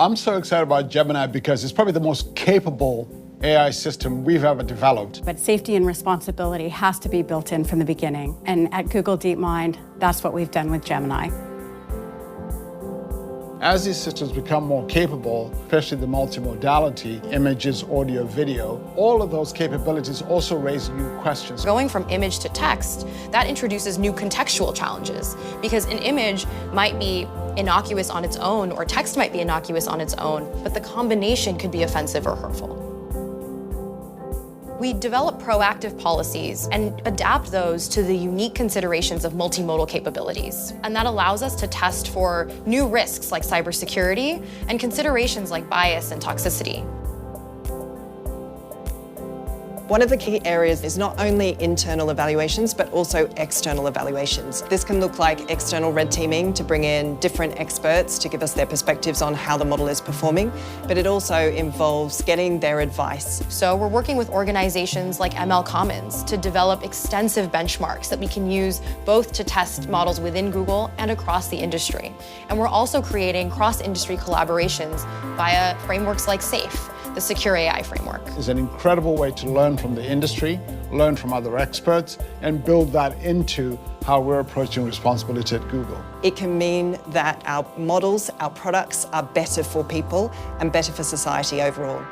I'm so excited about Gemini because it's probably the most capable AI system we've ever developed. But safety and responsibility has to be built in from the beginning. And at Google DeepMind, that's what we've done with Gemini. As these systems become more capable, especially the multimodality, images, audio, video, all of those capabilities also raise new questions. Going from image to text, that introduces new contextual challenges, because an image might be innocuous on its own, or text might be innocuous on its own, but the combination could be offensive or hurtful. We develop proactive policies and adapt those to the unique considerations of multimodal capabilities. And that allows us to test for new risks like cybersecurity and considerations like bias and toxicity. One of the key areas is not only internal evaluations, but also external evaluations. This can look like external red teaming to bring in different experts to give us their perspectives on how the model is performing, but it also involves getting their advice. So we're working with organizations like ML Commons to develop extensive benchmarks that we can use both to test models within Google and across the industry. And we're also creating cross-industry collaborations via frameworks like SAFE, the Secure AI framework. It's an incredible way to learn from the industry, learn from other experts, and build that into how we're approaching responsibility at Google. It can mean that our models, our products are better for people and better for society overall.